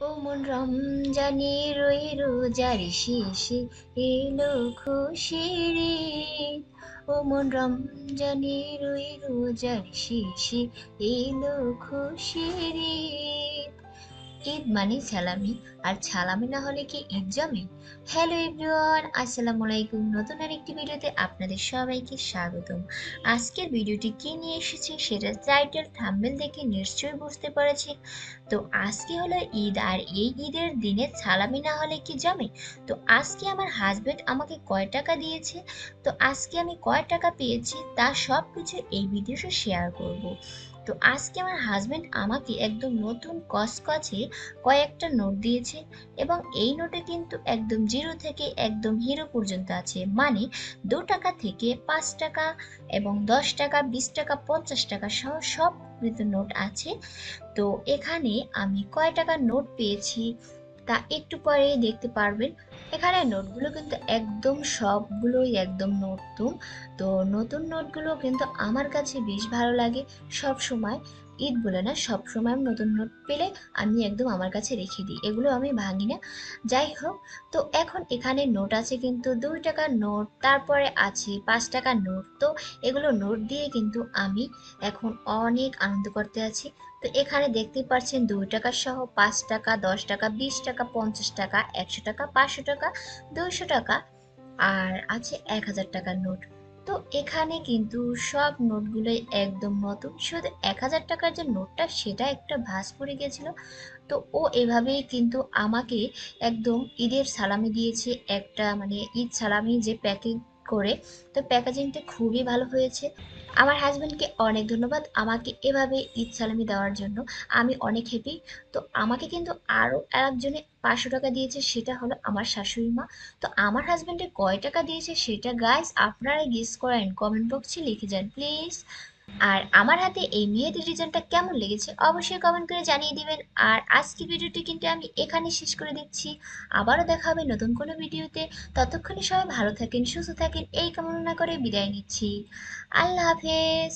ও মন রমজানি রই রোজার শেষে এলো খুশির ঈদ। ও মন রমজানি রই রোজার শেষে এলো খুশির ঈদ। ঈদ মানে সালামি, আর সালামি না হলে কি ঈদ জমে? হ্যালো এভরিওয়ান, আসসালামু আলাইকুম। নতুন আরেকটি ভিডিওতে আপনাদের সবাইকে স্বাগতম। আজকের ভিডিওটি কি নিয়ে এসেছি সেটা টাইটেল থাম্বনেল দেখে নিশ্চয়ই বুঝতে পেরেছেন। তো আজকে হলো ঈদ, আর এই ঈদের দিনে সালামি না হলে কি জমে? তো আজকে আমার হাজবেন্ড আমাকে কয় টাকা দিয়েছে, তো আজকে আমি কয় টাকা পেয়েছি, তা সব কিছু এই ভিডিওতে শেয়ার করব। তো আজকে আমার হাজবেন্ড আমাকে একদম নতুন কসকছে কয়েকটা নোট দিয়েছে, এবং এই নোটে কিন্তু একদম জিরো থেকে একদম হিরো পর্যন্ত আছে, মানে 2 টাকা থেকে 5 টাকা এবং 10 টাকা, 20 টাকা, 50 টাকা সহ সব কিন্তু নোট আছে। তো এখানে আমি কয় টাকার নোট পেয়েছি তা একটু পরেই দেখতে পারবেন। এখানে নোটগুলো কিন্তু একদম সবগুলোই একদম নতুন। তো নতুন নোটগুলো কিন্তু আমার কাছে বেশ ভালো লাগে। সব সময়, ঈদ বলে না, সব সময় নতুন নোট পেলে আমি একদম আমার কাছে রেখে দিই, এগুলো আমি ভাঙি না। যাই হোক, তো এখন এখানে নোট আছে কিন্তু 2 টাকার নোট, তারপরে আছে 5 টাকার নোট। তো এগুলো নোট দিয়ে কিন্তু আমি এখন অনেক আনন্দ করতে আছি। তো এখানে দেখতে পাচ্ছেন 2 টাকা সহ 5 টাকা, 10 টাকা, 20 টাকা, 50 টাকা, 100 টাকা, 500 টাকা, 200 টাকা, আর আছে 1000 টাকার নোট। তো এখানে কিন্তু সব নোটগুলোই একদম নতুন, শুধু 1000 টাকার যে নোটটা সেটা একটা ভাঁজ পড়ে গেছিল। তো ও এভাবেই কিন্তু আমাকে একদম ঈদের সালামি দিয়েছে, একটা মানে ঈদ সালামি যে প্যাকিং করে। তো প্যাকেজিংটা খুবই ভালো হয়েছে। আমার হাজবেন্ডকে অনেক ধন্যবাদ আমাকে এভাবে ঈদ সালামি দেওয়ার জন্য, আমি অনেক হ্যাপি। তো আমাকে কিন্তু আরও একজনে 500 টাকা দিয়েছে, সেটা হলো আমার শাশুড়ি মা। তো আমার হাজবেন্ডে কয় টাকা দিয়েছে সেটা গাইস আপনারাই গেস করেন, কমেন্ট বক্সে লিখে যান প্লিজ। আর আমার হাতে এই মেহেদি ডিজাইনটা কেমন লেগেছে অবশ্যই কমেন্ট করে জানিয়ে দিবেন। আর আজকের ভিডিওটি কিন্তু আমি এখানে শেষ করে দিচ্ছি। আবারও দেখা হবে নতুন কোনো ভিডিওতে। ততক্ষণে সবাই ভালো থাকেন, সুস্থ থাকেন, এই কামনা করে বিদায় নিচ্ছি। আল্লাহ হাফেজ।